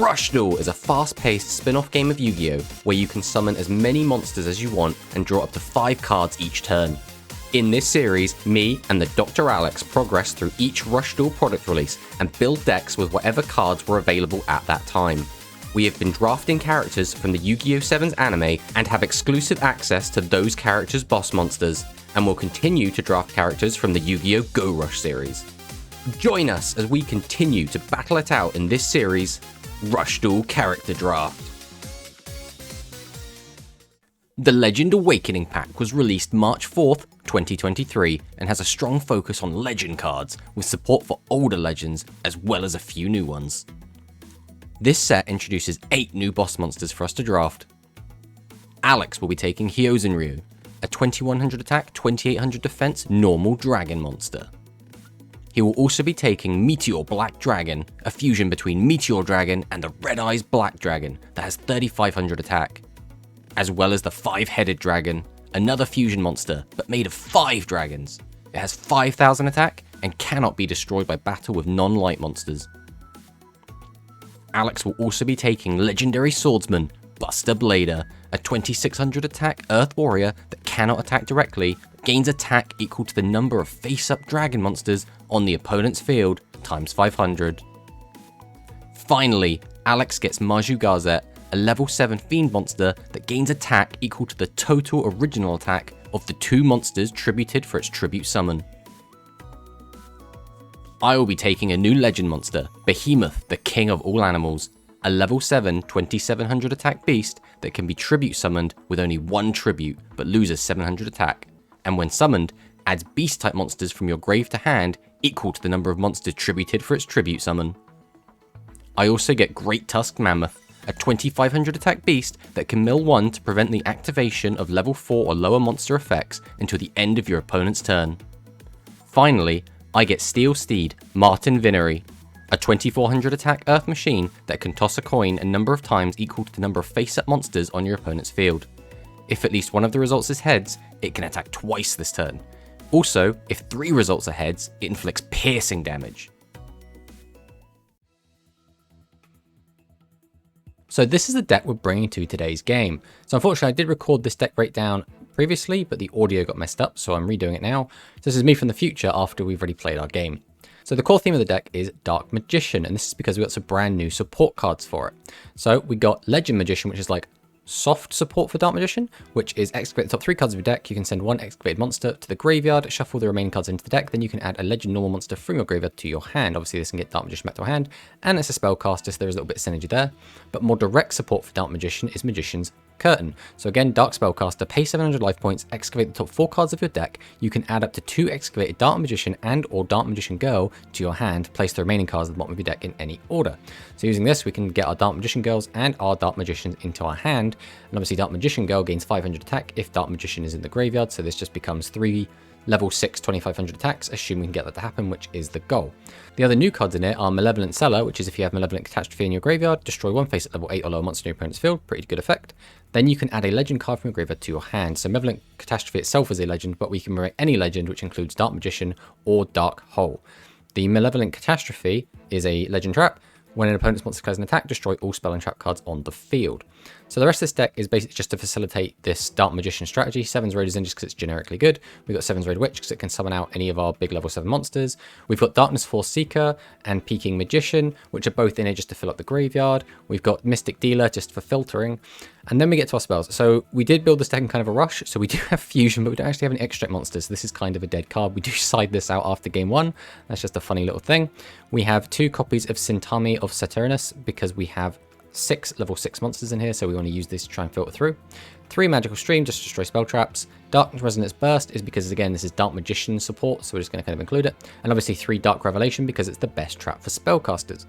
Rush Duel is a fast-paced spin-off game of Yu-Gi-Oh! Where you can summon as many monsters as you want and draw up to 5 cards each turn. In this series, me and the TheDrAlex progress through each Rush Duel product release and build decks with whatever cards were available at that time. We have been drafting characters from the Yu-Gi-Oh! 7's anime and have exclusive access to those characters' boss monsters, and will continue to draft characters from the Yu-Gi-Oh! Go Rush series. Join us as we continue to battle it out in this series, Rush Duel Character Draft. The Legend Awakening pack was released March 4th, 2023, and has a strong focus on legend cards, with support for older legends as well as a few new ones. This set introduces 8 new boss monsters for us to draft. Alex will be taking Ryu, a 2100 attack, 2800 defense normal dragon monster. He will also be taking Meteor Black Dragon, a fusion between Meteor Dragon and the Red Eyes Black Dragon that has 3500 attack, as well as the 5-headed dragon, another fusion monster but made of 5 dragons. It has 5000 attack and cannot be destroyed by battle with non-light monsters. Alex will also be taking Legendary Swordsman, Buster Blader, a 2600 attack Earth Warrior that cannot attack directly, but gains attack equal to the number of face-up dragon monsters on the opponent's field times 500. Finally, Alex gets Maju Gazette, a level 7 fiend monster that gains attack equal to the total original attack of the 2 monsters tributed for its tribute summon. I will be taking a new legend monster, Behemoth, the king of all animals, a level 7 2700 attack beast that can be tribute summoned with only 1 tribute but loses 700 attack, and when summoned, adds beast type monsters from your grave to hand equal to the number of monsters tributed for its tribute summon. I also get Great Tusked Mammoth, a 2500 attack beast that can mill 1 to prevent the activation of level 4 or lower monster effects until the end of your opponent's turn. Finally, I get Steel Steed, Martin Vinery, a 2400 attack Earth Machine that can toss a coin a number of times equal to the number of face-up monsters on your opponent's field. If at least one of the results is heads, it can attack twice this turn. Also, if 3 results are heads, it inflicts piercing damage. So this is the deck we're bringing to today's game. So unfortunately I did record this deck breakdown previously, but the audio got messed up, so I'm redoing it now. So this is me from the future after we've already played our game. So the core theme of the deck is Dark Magician, and this is because we got some brand new support cards for it. So we got Legend Magician, which is like soft support for Dark Magician, which is excavate the top 3 cards of your deck. You can send 1 excavated monster to the graveyard, shuffle the remaining cards into the deck, then you can add a legend normal monster from your graveyard to your hand. Obviously this can get Dark Magician back to our hand, and it's a spellcaster, so there is a little bit of synergy there. But more direct support for Dark Magician is Magician's Curtain. So again, Dark Spellcaster, pay 700 life points, excavate the top 4 cards of your deck. You can add up to 2 excavated Dark Magician and or Dark Magician Girl to your hand, place the remaining cards at the bottom of your deck in any order. So using this, we can get our Dark Magician Girls and our Dark Magicians into our hand, and obviously Dark Magician Girl gains 500 attack if Dark Magician is in the graveyard, so this just becomes 3 level 6 2500 attacks, assuming we can get that to happen, which is the goal. The other new cards in here are Malevolent Seller, which is if you have Malevolent Catastrophe in your graveyard, destroy 1 face at level 8 or lower monster in your opponent's field, pretty good effect. Then you can add a legend card from your graveyard to your hand. So Malevolent Catastrophe itself is a legend, but we can rewrite any legend which includes Dark Magician or Dark Hole. The Malevolent Catastrophe is a legend trap. When an opponent's monster declares an attack, destroy all spell and trap cards on the field. So the rest of this deck is basically just to facilitate this Dark Magician strategy. 7's Raid is in just because it's generically good. We've got 7's Raid Witch because it can summon out any of our big level 7 monsters. We've got Darkness Force Seeker and Peaking Magician, which are both in here just to fill up the graveyard. We've got Mystic Dealer just for filtering. And then we get to our spells. So we did build this deck in kind of a rush. So we do have Fusion, but we don't actually have any Extract monsters. This is kind of a dead card. We do side this out after game 1. That's just a funny little thing. We have 2 copies of Sintami of Saturnus because we have 6 level 6 monsters in here, so we want to use this to try and filter through. 3 Magical Stream just to destroy spell traps. Dark Resonance Burst is because, again, this is Dark Magician support, so we're just going to kind of include it. And obviously 3 Dark Revelation because it's the best trap for spellcasters.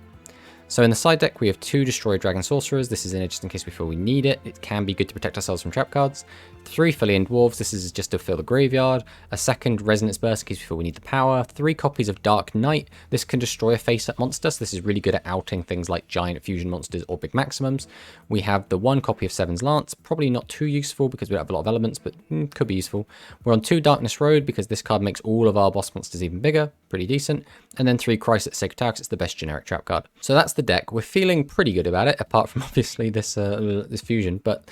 So in the side deck, we have 2 Destroy Dragon Sorcerers. This is in it just in case we feel we need it. It can be good to protect ourselves from trap cards. 3 Filian Dwarves. This is just to fill the graveyard. A second Resonance Burst in case we feel we need the power. 3 copies of Dark Knight. This can destroy a face-up monster, so this is really good at outing things like giant fusion monsters or big maximums. We have the 1 copy of 7's Lance. Probably not too useful because we don't have a lot of elements, but could be useful. We're on 2 Darkness Road because this card makes all of our boss monsters even bigger. Pretty decent. And then 3 Crisis at Sacred Tower because it's the best generic trap card. So that's that's the deck. We're feeling pretty good about it, apart from obviously this this fusion. But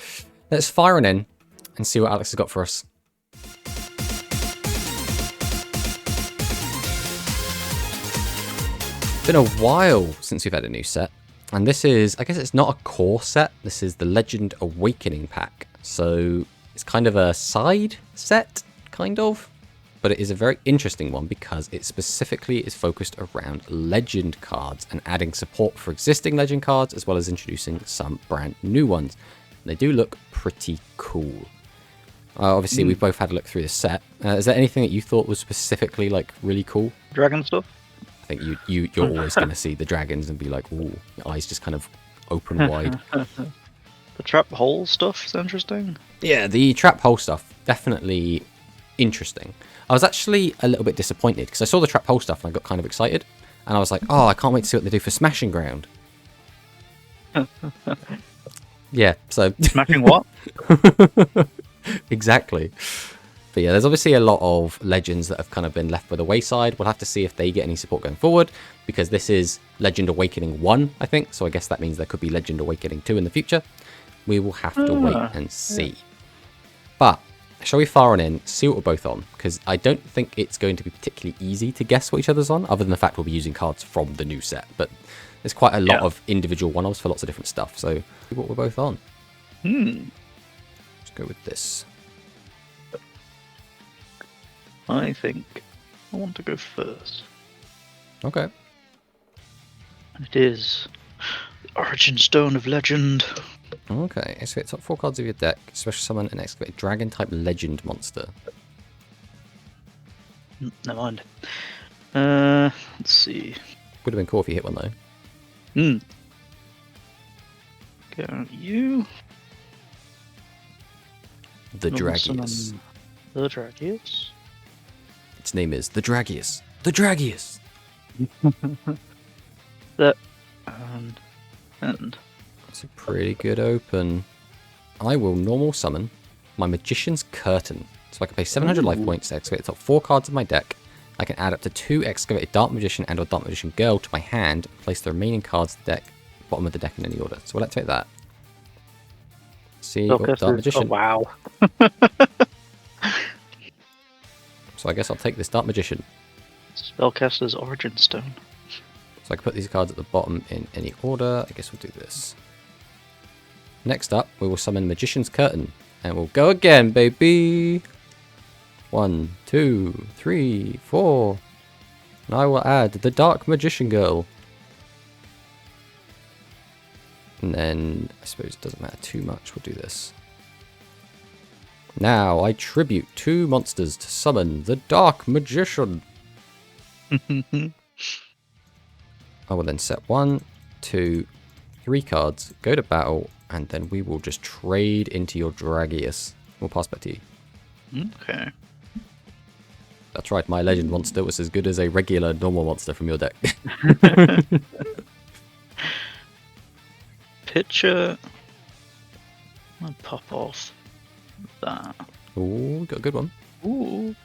let's fire on in and see what Alex has got for us. It's been a while since we've had a new set. And this is, I guess it's not a core set. This is the Legend Awakening pack. So it's kind of a side set, kind of. But it is a very interesting one because it specifically is focused around legend cards and adding support for existing legend cards as well as introducing some brand new ones. And they do look pretty cool. Obviously, we've both had a look through the set. Is there anything that you thought was specifically like really cool? Dragon stuff? I think you're always going to see the dragons and be like, ooh, your eyes just kind of open wide. The trap hole stuff is interesting. Yeah, the trap hole stuff, definitely interesting. I was actually a little bit disappointed because I saw the trap hole stuff and I got kind of excited. And I was like, oh, I can't wait to see what they do for Smashing Ground. Yeah, so... Smashing what? Exactly. But yeah, there's obviously a lot of legends that have kind of been left by the wayside. We'll have to see if they get any support going forward, because this is Legend Awakening 1, I think. So I guess that means there could be Legend Awakening 2 in the future. We will have to wait and see. Yeah. But shall we fire on in, see what we're both on? Because I don't think it's going to be particularly easy to guess what each other's on, other than the fact we'll be using cards from the new set. But there's quite a lot of individual one-offs for lots of different stuff. So see what we're both on. Let's go with this. I think I want to go first. Okay. And it is the Origin Stone of Legend. Okay, excavate top 4 cards of your deck, special summon an excavate dragon type legend monster. Never mind. Let's see. Would have been cool if you hit one though. Get on you. TheDrAlex. TheDrAlex. Its name is TheDrAlex. TheDrAlex. And it's a pretty good open. I will normal summon my Magician's Curtain. So I can pay 700 life points to excavate the top 4 cards of my deck. I can add up to 2 excavated Dark Magician and or Dark Magician Girl to my hand, and place the remaining cards of the deck, bottom of the deck in any order. So we'll activate that. See, Dark Magician. Oh, wow. So I guess I'll take this Dark Magician. Spellcaster's Origin Stone. So I can put these cards at the bottom in any order. I guess we'll do this. Next up, we will summon Magician's Curtain. And we'll go again, baby! 1, 2, 3, 4. And I will add the Dark Magician Girl. And then, I suppose it doesn't matter too much. We'll do this. Now, I tribute 2 monsters to summon the Dark Magician. I will then set 1, 2, 3 cards, go to battle, and then we will just trade into your TheDrAlex. We'll pass back to you. Okay. That's right, my legend monster was as good as a regular normal monster from your deck. Picture. I'll pop off that. Ooh, got a good one. Ooh.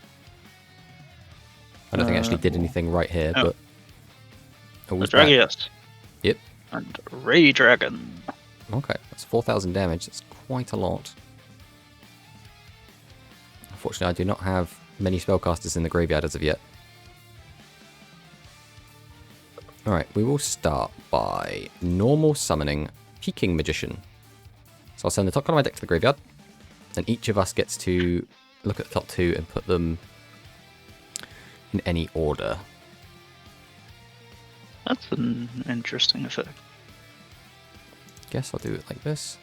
I don't think I actually did anything right here, but... TheDrAlex. Yep. And Ray Dragon. Okay, that's 4,000 damage. That's quite a lot. Unfortunately, I do not have many spellcasters in the graveyard as of yet. Alright, we will start by normal summoning Peaking Magician. So I'll send the top card of my deck to the graveyard. Then each of us gets to look at the top 2 and put them in any order. That's an interesting effect. Guess I'll do it like this.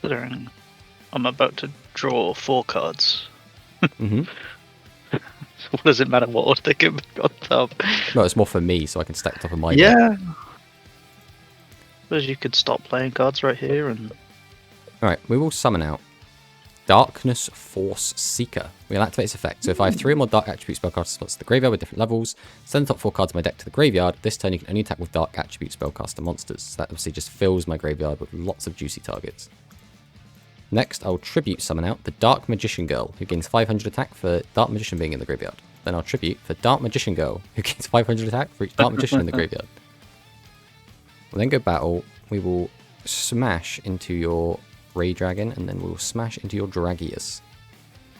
Considering I'm about to draw 4 cards. So what does it matter what order they get on top? No, it's more for me, so I can stack the top of my deck. Yeah. Suppose you could stop playing cards right here and... Alright, we will summon out Darkness Force Seeker. We'll activate its effect. So if I have 3 or more Dark Attribute spellcaster slots to the graveyard with different levels, send the top 4 cards of my deck to the graveyard. This turn you can only attack with Dark Attribute spellcaster monsters. So that obviously just fills my graveyard with lots of juicy targets. Next, I'll tribute summon out the Dark Magician Girl, who gains 500 attack for Dark Magician being in the graveyard. Then I'll tribute for Dark Magician Girl, who gains 500 attack for each Dark Magician in the graveyard. We'll then go battle. We will smash into your Ray Dragon, and then we'll smash into your Dragius.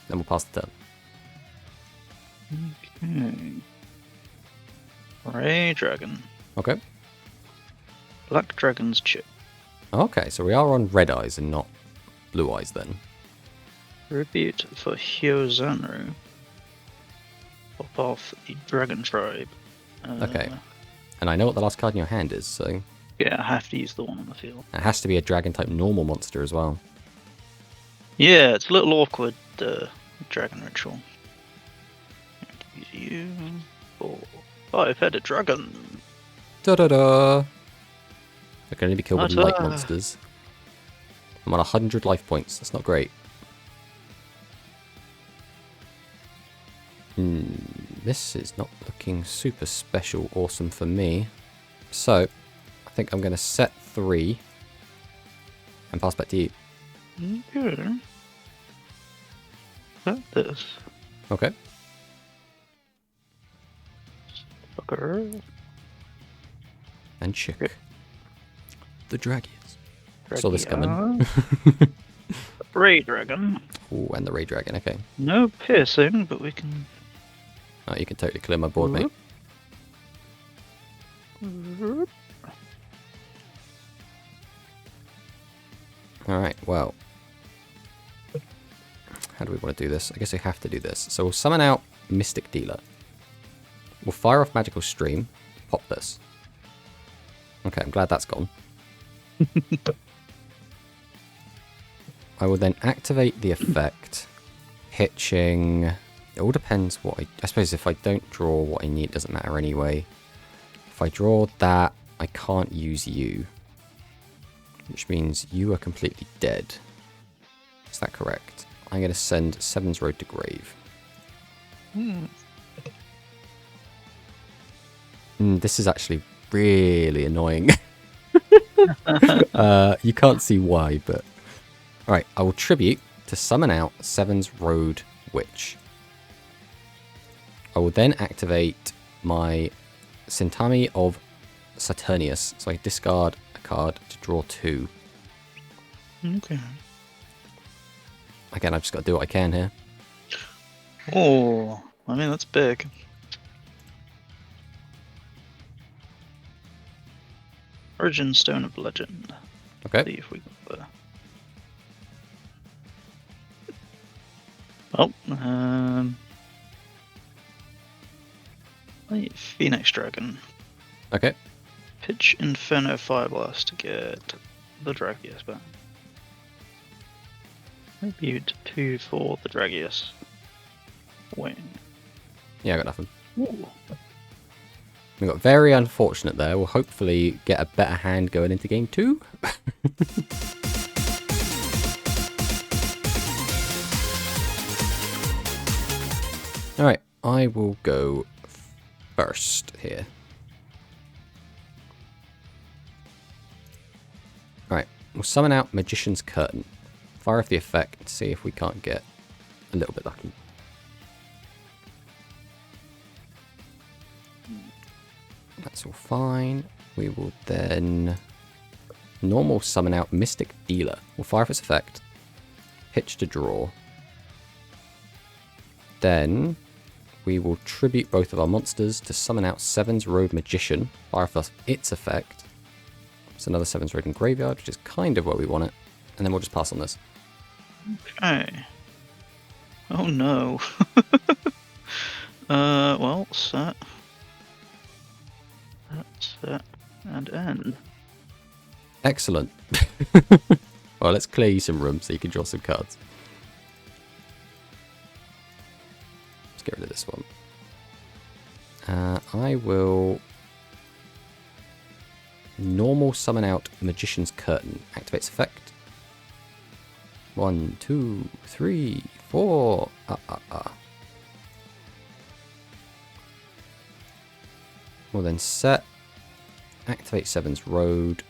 Then we'll pass the turn. Okay. Ray Dragon. Okay. Black Dragon's Chip. Okay, so we are on red eyes and not blue eyes then. Tribute for Hyozanru. Pop off the Dragon Tribe. Okay. And I know what the last card in your hand is, so... Yeah, I have to use the one on the field. It has to be a dragon-type normal monster as well. Yeah, it's a little awkward, the Dragon Ritual. Use you for 5-headed dragon. Da-da-da! I can only be killed with Ta-ta. light monsters. I'm on 100 life points. That's not great. This is not looking super special awesome for me. So, I think I'm going to set 3 and pass back to you. Okay. Set this. Okay. Fucker. And check. Okay. The Dragius. Saw this coming. Ray Dragon. Ooh, and the Ray Dragon, okay. No piercing, but we can... Oh, you can totally clear my board, mate. Alright, well. How do we want to do this? I guess we have to do this. So we'll summon out Mystic Dealer. We'll fire off Magical Stream. Pop this. Okay, I'm glad that's gone. I will then activate the effect. Pitching... It all depends what I suppose if I don't draw what I need, it doesn't matter anyway. If I draw that, I can't use you. Which means you are completely dead. Is that correct? I'm going to send Seven's Road to Grave. This is actually really annoying. You can't see why, but... Alright, I will tribute to summon out Seven's Road Witch. I will then activate my Sintami of Saturnius. So I discard a card to draw 2. Okay. Again, I've just got to do what I can here. Oh, I mean, that's big. Origin Stone of Legend. Okay. See if we got there. Oh, Phoenix Dragon. Okay. Pitch Inferno Fire Blast to get the Dragius back. Tribute 2 for the Dragius. Wing. Yeah, I got nothing. Ooh. We got very unfortunate there. We'll hopefully get a better hand going into game 2. Alright, I will go first here. Alright, we'll summon out Magician's Curtain. Fire off the effect to see if we can't get a little bit lucky. That's all fine. We will then normal summon out Mystic Dealer. We'll fire off its effect. Pitch to draw. Then we will tribute both of our monsters to summon out Seven's Road Magician. Fire off its effect. It's another Seven's Road in Graveyard, which is kind of where we want it. And then we'll just pass on this. Okay. Oh no. Well, set. Set and end. Excellent. Well, let's clear you some room so you can draw some cards. Let's get rid of this one. I will normal summon out Magician's Curtain. Activates effect. 1, 2, 3, 4. We'll then set. Activate Seven's Road.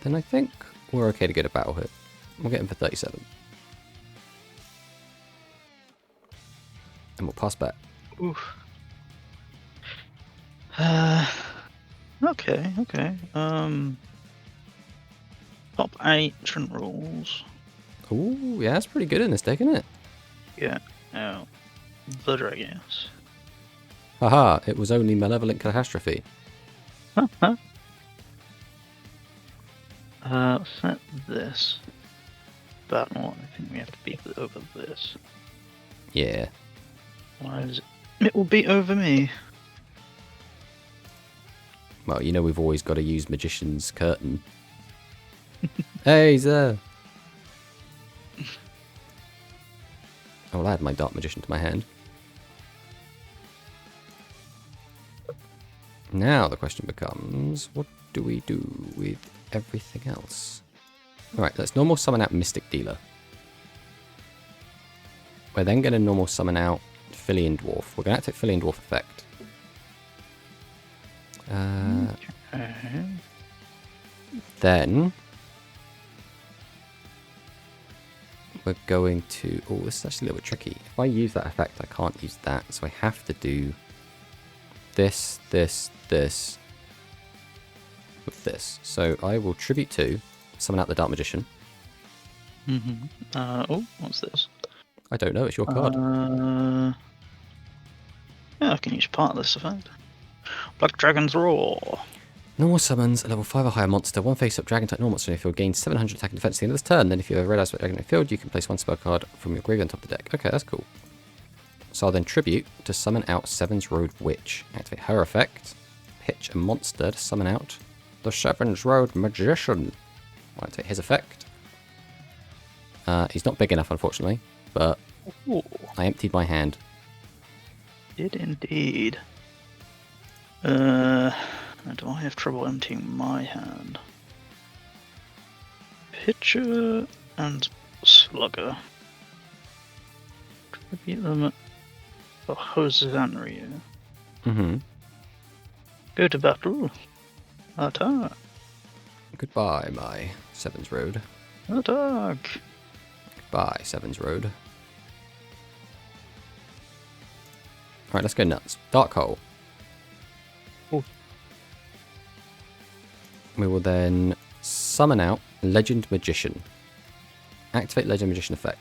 Then I think we're okay to get a battle hit. We'll get him for 37. And we'll pass back. Oof. Okay, okay. Top 8 different rules. Ooh, yeah, that's pretty good in this deck, isn't it? Yeah. Now, the dragons. Haha, it was only Malevolent Catastrophe. Huh? Set this. Battle. I think we have to beat it over this. Yeah. Why is it? It will beat over me. Well, you know we've always got to use Magician's Curtain. Hey, he's there. I'll add my Dark Magician to my hand. Now the question becomes, what do we do with everything else? Alright, let's normal summon out Mystic Dealer. We're then going to normal summon out Philian Dwarf. We're going to activate Philian Dwarf effect. Then we're going to... Oh, this is actually a little bit tricky. If I use that effect, I can't use that. So I have to do this, this, this with this. So I will Tribute 2, summon out the Dark Magician. Oh, what's this? I don't know, it's your card. Yeah, I can use part of this effect. Black Dragon's Roar. Normal summons a level 5 or higher monster, one face-up dragon type normal monster in your field, gains 700 attack and defense at the end of this turn. Then if you have a red aspect dragon in your field, you can place one spell card from your graveyard on top of the deck. Okay, that's cool. So I'll then Tribute to summon out Seven's Road Witch. Activate her effect. Pitch a monster to summon out the Seven's Road Magician. I'll activate his effect. He's not big enough, unfortunately, but Ooh, I emptied my hand. did indeed. Do I have trouble emptying my hand? Pitcher and Slugger. Tribute them for Hosanryu. Go to battle. Attack. Goodbye, my Seven's Road. Attack. Goodbye, Seven's Road. Alright, let's go nuts. Dark Hole. Ooh. We will then summon out Legend Magician. Activate Legend Magician effect.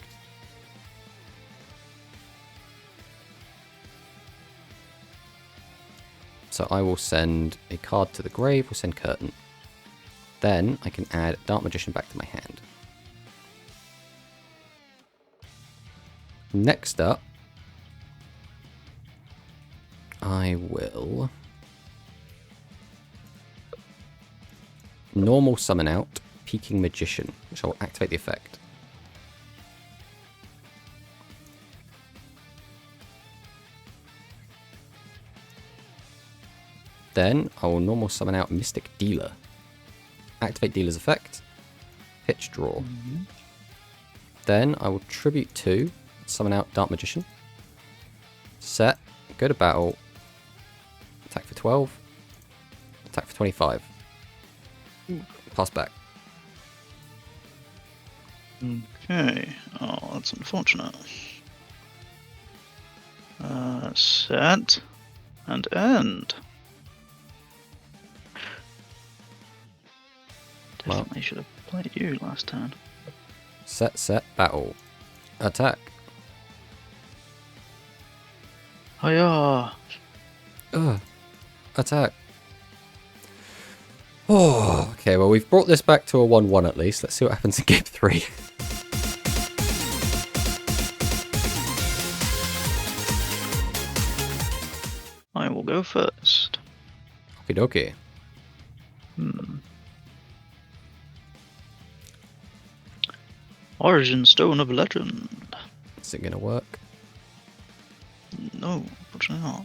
So I will send a card to the grave, we'll send Curtain. Then I can add Dark Magician back to my hand. Next up, I will normal summon out Peaking Magician, which I will activate the effect. Then I will normal summon out Mystic Dealer. Activate Dealer's effect. Pitch Draw. Then I will Tribute 2, summon out Dark Magician. Set, go to battle. Attack for 12. Attack for 25. Pass back. Okay. Oh, that's unfortunate. Set and end. Definitely should have played you last turn. Set, battle. Attack. Hiya! Attack. Oh, okay, well, we've brought this back to a 1-1 at least. Let's see what happens in game 3. I will go first. Okie dokie. Origin Stone of Legend. Is it going to work? No, unfortunately not.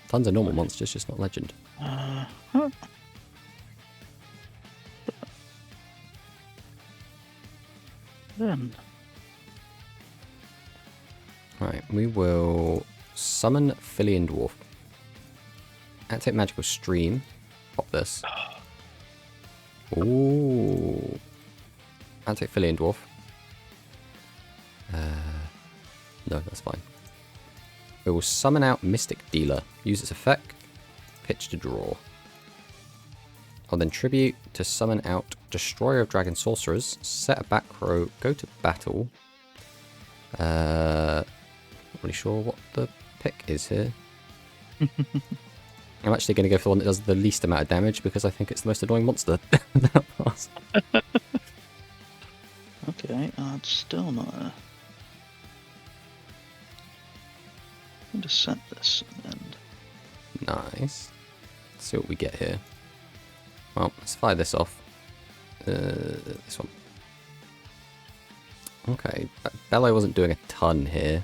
Tons of normal monsters, just not legend. Then. Right, we will summon Philian Dwarf. Activate Magical Stream. Pop this. Ooh. Activate Philian Dwarf. No, that's fine. We will summon out Mystic Dealer. Use its effect. Pitch to draw. I'll then tribute to summon out Destroyer of Dragon Sorcerers, set a back row, go to battle. Not really sure what the pick is here. I'm actually going to go for the one that does the least amount of damage because I think it's the most annoying monster. Okay, I'd still not. I'm going to set this and Nice. Let's see what we get here. Well, let's fire this off. This one. Okay, Bellow wasn't doing a ton here.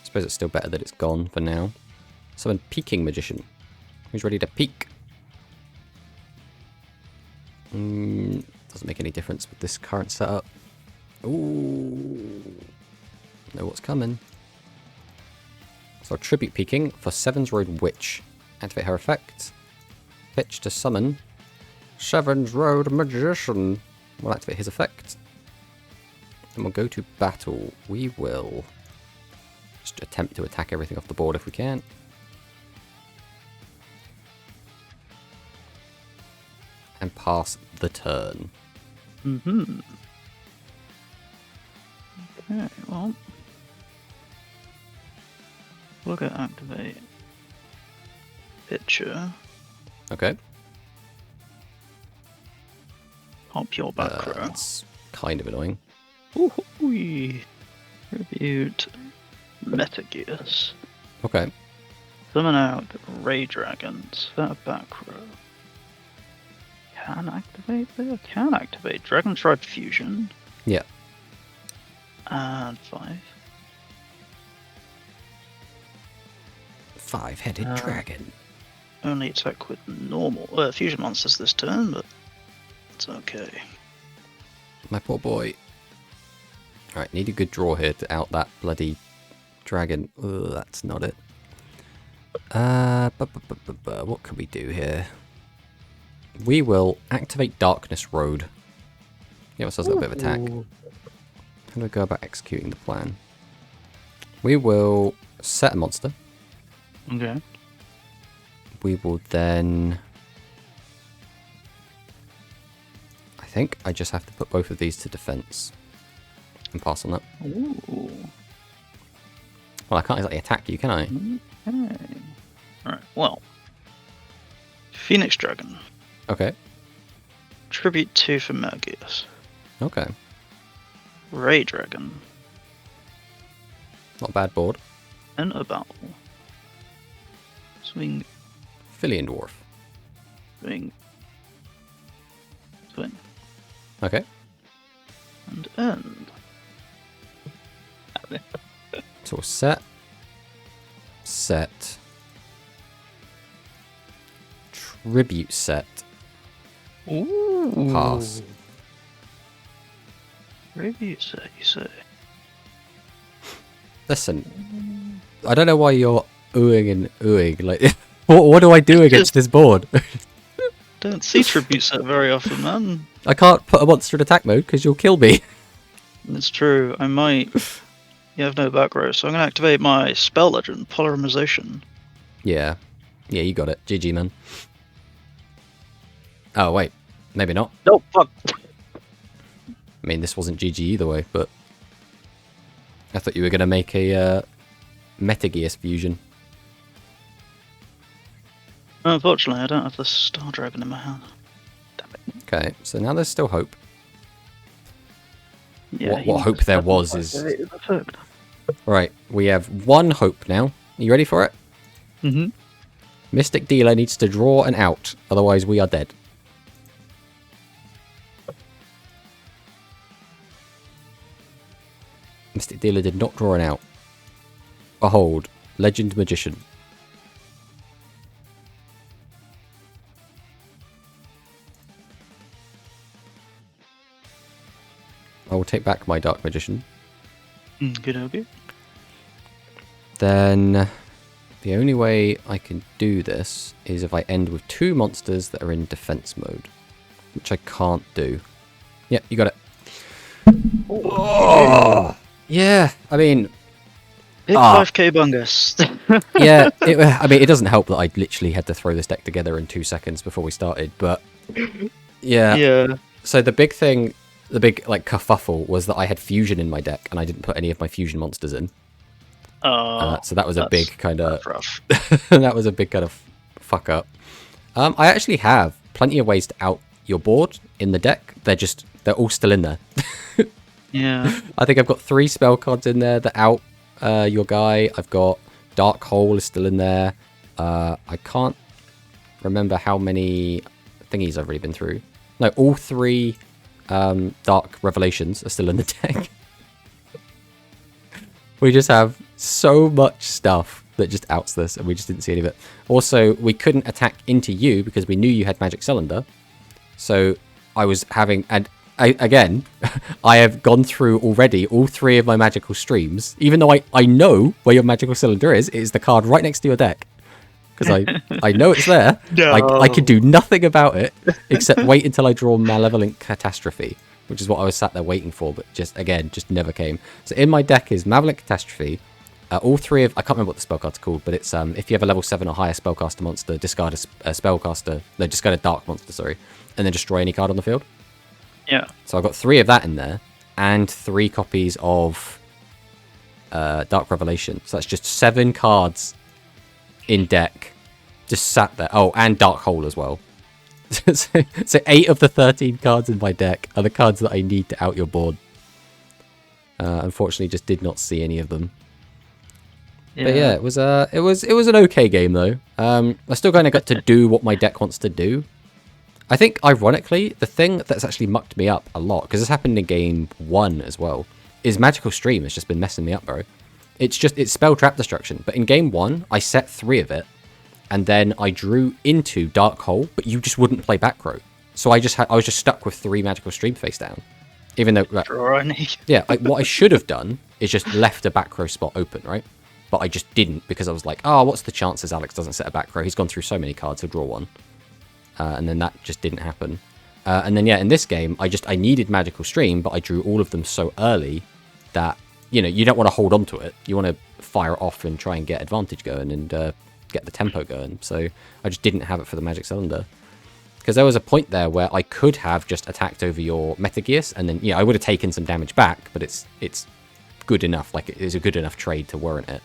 I suppose it's still better that it's gone for now. Summon Peeking Magician. Who's ready to peek? Doesn't make any difference with this current setup. Ooh. Know what's coming. So Tribute Peeking for Seven's Road Witch. Activate her effect. Pitch to summon Seven's Road Magician. We'll activate his effect. And we'll go to battle. We will just attempt to attack everything off the board if we can. And pass the turn. Okay, well, we'll go activate picture. Okay. Pop your back row. That's kind of annoying. Ooh-hoo-wee. Tribute Metagears. Okay. Summon out Ray Dragons. Set a back row. Can activate there? Can activate Dragon Tribe Fusion. Yeah. And 5. Five-headed dragon. Only attack with normal fusion monsters this turn, but it's okay. My poor boy. Alright, need a good draw here to out that bloody dragon. Ugh, that's not it. What can we do here? We will activate Darkness Road. Give ourselves a little bit of attack. How do we go about executing the plan? We will set a monster. Okay. We will then... I think I just have to put both of these to defense. And pass on that. Ooh. Well, I can't exactly attack you, can I? Okay. Alright, well. Phoenix Dragon. Okay. Tribute 2 for Metagears. Okay. Ray Dragon. Not a bad board. Enter battle. Swing. Fillion Dwarf. Swing. Swing. Okay. And end. So we'll set. Set. Tribute set. Ooh. Pass. Tribute set, you say? Listen, I don't know why you're oohing and oohing. Like, what do I do against this board? Don't see tribute set very often, man. I can't put a monster in attack mode because you'll kill me. It's true. I might. You have no back row, so I'm going to activate my spell legend, Polymerization. Yeah. Yeah, you got it. GG, man. Oh, wait. Maybe not. No, fuck. I mean, this wasn't GG either way, but... I thought you were going to make a Metagears fusion. Unfortunately, I don't have the Star Dragon in my hand. Damn it. Okay, so now there's still hope. Yeah, What hope there was is... Perfect. Right, we have one hope now. Are you ready for it? Mm-hmm. Mystic Dealer needs to draw an out, otherwise we are dead. Mystic Dealer did not draw an out. Behold, Legend Magician. I will take back my Dark Magician. Good, okay. Then the only way I can do this is if I end with 2 monsters that are in defense mode, which I can't do. Yeah, you got it. Oh, yeah, I mean... Hit 5k bungus. Yeah, I mean, it doesn't help that I literally had to throw this deck together in 2 seconds before we started, but yeah. Yeah. So the big thing, the big like kerfuffle was that I had fusion in my deck and I didn't put any of my fusion monsters in. So that was a big kind of rough. that was a big kind of fuck up. I actually have plenty of ways to out your board in the deck. They're all still in there. Yeah. I think I've got 3 spell cards in there that out your guy. I've got Dark Hole is still in there. I can't remember how many thingies I've already been through. No, all 3 Dark Revelations are still in the deck. We just have so much stuff that just outs this, and we just didn't see any of it. Also, we couldn't attack into you because we knew you had Magic Cylinder. So I was having... And again, I have gone through already all 3 of my magical streams. Even though I know where your Magical Cylinder is, it is the card right next to your deck. Because I know it's there. No. I could do nothing about it except wait until I draw Malevolent Catastrophe, which is what I was sat there waiting for, but just never came. So in my deck is Malevolent Catastrophe. All 3 of... I can't remember what the spell card's called, but it's if you have a level 7 or higher spellcaster monster, discard a spellcaster... No, discard a dark monster, sorry. And then destroy any card on the field. Yeah. So I've got 3 of that in there, and 3 copies of Dark Revelation. So that's just 7 cards in deck, just sat there. Oh, and Dark Hole as well. So 8 of the 13 cards in my deck are the cards that I need to out your board. Unfortunately, just did not see any of them. Yeah. But yeah, it was an okay game though. I still kind of got to do what my deck wants to do. I think, ironically, the thing that's actually mucked me up a lot, because this happened in game 1 as well, is Magical Stream has just been messing me up, bro. It's spell trap destruction. But in game 1, I set 3 of it, and then I drew into Dark Hole, but you just wouldn't play back row. So I was just stuck with 3 Magical Stream face down. Even though... yeah, what I should have done is just left a back row spot open, right? But I just didn't, because I was like, oh, what's the chances Alex doesn't set a back row? He's gone through so many cards, he'll draw 1. And then that just didn't happen. And then, yeah, in this game, I needed Magical Stream, but I drew all of them so early that, you know, you don't want to hold on to it. You want to fire it off and try and get advantage going and get the tempo going. So I just didn't have it for the Magic Cylinder. Because there was a point there where I could have just attacked over your Metagears, and then, yeah, I would have taken some damage back, but it's good enough. Like, it is a good enough trade to warrant it.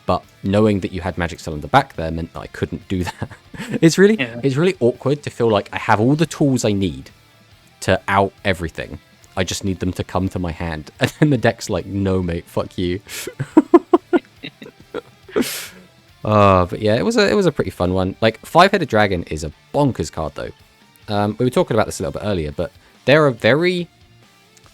But knowing that you had Magic Cylinder back there meant that I couldn't do that. It's really awkward to feel like I have all the tools I need to out everything. I just need them to come to my hand. And then the deck's like, no, mate, fuck you. But yeah, it was a pretty fun one. Like, 5-Headed Dragon is a bonkers card, though. We were talking about this a little bit earlier, but there are very...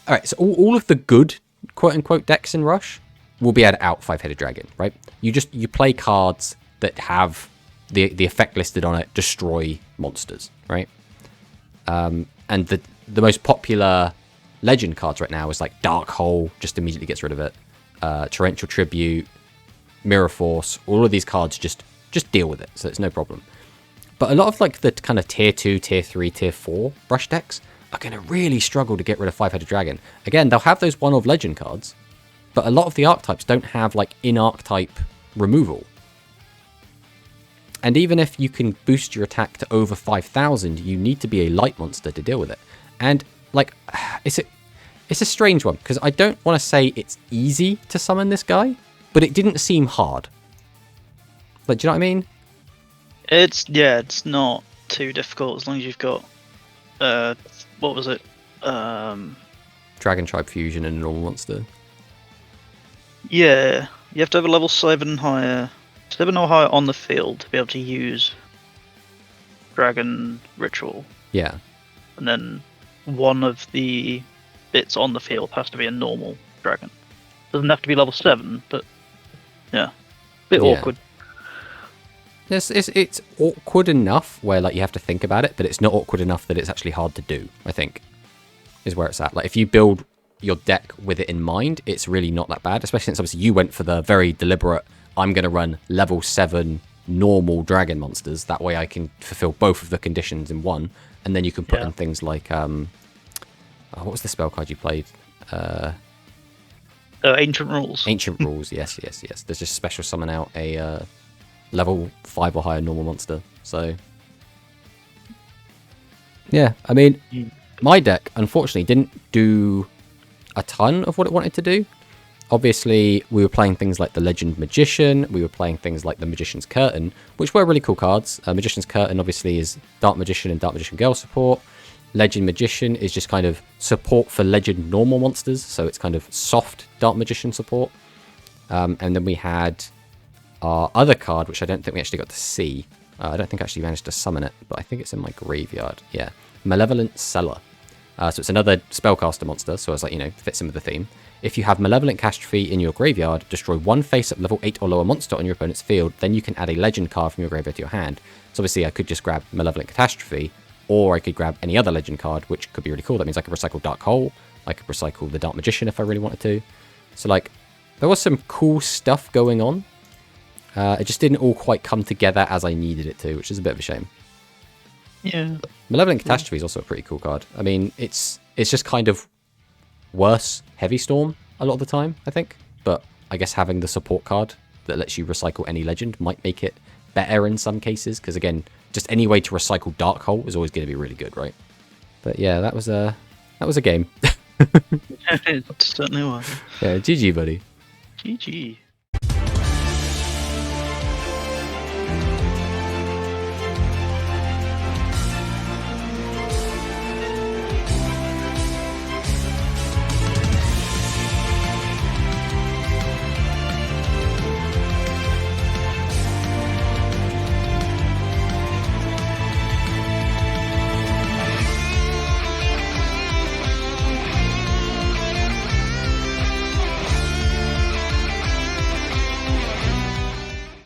Alright, so all of the good, quote-unquote, decks in Rush will be able to out 5-Headed Dragon, right? You play cards that have the effect listed on it, destroy monsters, right? And the most popular legend cards right now is like Dark Hole, just immediately gets rid of it. Torrential Tribute, Mirror Force, all of these cards just deal with it, so it's no problem. But a lot of like the kind of tier 2, tier 3, tier 4 Rush decks are going to really struggle to get rid of 5-Headed Dragon. Again, they'll have those one-of legend cards, but a lot of the archetypes don't have like in-archetype removal. And even if you can boost your attack to over 5,000, you need to be a light monster to deal with it. And like, it's a strange one, because I don't want to say it's easy to summon this guy, but it didn't seem hard. Like, do you know what I mean? It's not too difficult as long as you've got what was it? Dragon Tribe Fusion and a normal monster. Yeah, you have to have a level 7 higher, 7 or higher on the field to be able to use Dragon Ritual. Yeah. And then one of the bits on the field has to be a normal dragon. Doesn't have to be level 7, but yeah, bit awkward. It's awkward enough where like you have to think about it, but it's not awkward enough that it's actually hard to do, I think, is where it's at. Like, if you build your deck with it in mind, it's really not that bad, especially since obviously you went for the very deliberate, I'm going to run level 7 normal dragon monsters, that way I can fulfill both of the conditions in one, and then you can put in things like what was the spell card you played? Ancient Rules. Ancient Rules, yes. There's just special summon out a level 5 or higher normal monster. So yeah, I mean, my deck unfortunately didn't do a ton of what it wanted to do. Obviously, we were playing things like the Legend Magician, we were playing things like the Magician's Curtain, which were really cool cards. Magician's Curtain obviously is Dark Magician and Dark Magician Girl support. Legend Magician is just kind of support for Legend normal monsters, so it's kind of soft Dark Magician support. And then we had our other card, which I don't think we actually got to see. I don't think I actually managed to summon it, but I think it's in my graveyard. Yeah, Malevolent Seller. So it's another spellcaster monster, so it's like, you know, fits in with the theme. If you have Malevolent Catastrophe in your graveyard, destroy one face-up level 8 or lower monster on your opponent's field, then you can add a legend card from your graveyard to your hand. So obviously I could just grab Malevolent Catastrophe, or I could grab any other legend card, which could be really cool. That means I could recycle Dark Hole, I could recycle the Dark Magician if I really wanted to. So like, there was some cool stuff going on. It just didn't all quite come together as I needed it to, which is a bit of a shame. Yeah. Malevolent Catastrophe is also a pretty cool card. I mean, it's just kind of worse Heavy Storm a lot of the time, I think. But I guess having the support card that lets you recycle any legend might make it better in some cases. Because again, just any way to recycle Dark Hole is always going to be really good, right? But yeah, that was a game. It certainly was. Yeah, GG, buddy. GG.